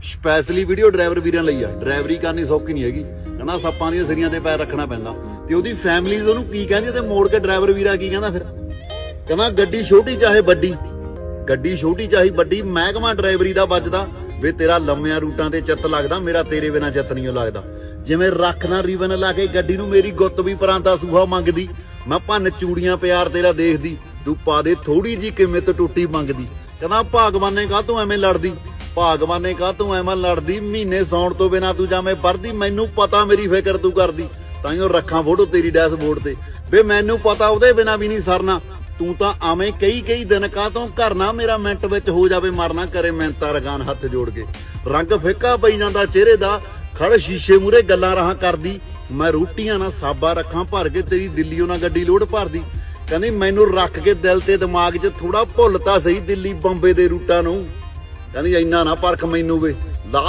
Specially video driver वीरां लई आ। ड्राइवरी करनी सौखी नहीं हैगी, कहना सप्पां दी सिरियां ते पैर रखना पैंदा। ते ओहदी फैमिली ओनू की कहंदी ते मोड़ के ड्राइवर वीरा की कहंदा फिर कहना गड्डी छोटी चाहे बड्डी, गड्डी छोटी चाहे बड्डी, महकमा ड्राइवरी दा बजदा वे तेरा लम्मिया रूटां ते चित्त लगदा, मेरा तेरे बिना चित्त नहीं लगदा। जिवें रखना रिबन ला के गड्डी नू मेरी गुत्त भी परांदा सूहा मंगदी, मैं भन्न चूड़ियां प्यार तेरा देखदी, तू पा दे थोड़ी जी किमत टुट्टी मंगदी। कहना भागवाने का तू एवें लड़दी, भागवाने का तू एवें लड़दी, महीने सौण तो बिना तू जावें पढ़दी, मैनू पता मेरी फिक्र तू करदी, ताइयों रखा फोटो तेरी डैशबोर्ड ते वे मैनू पता उहदे बिना भी नहीं सरना। तू तां आवें कई दिन का तो करना, मेरा मिंट विच हो जावे मरना, करे मिहनतां रगान हत्थ जोड़ के। रंग फिक्का पई जांदा चेहरे दा, खड़ शीशे मूरे गल्लां राहां करदी, मैं रोटियां ना साबा रखां भर के, तेरी दिल्लीओ ना गड्डी लोड भरदी। कहंदी मैनू रख के दिल ते दिमाग 'च थोड़ा भुल तां सही दिल्ली बंबे दे रूटां नूं, कहंदी इन्ना ना परख मैनू वे ला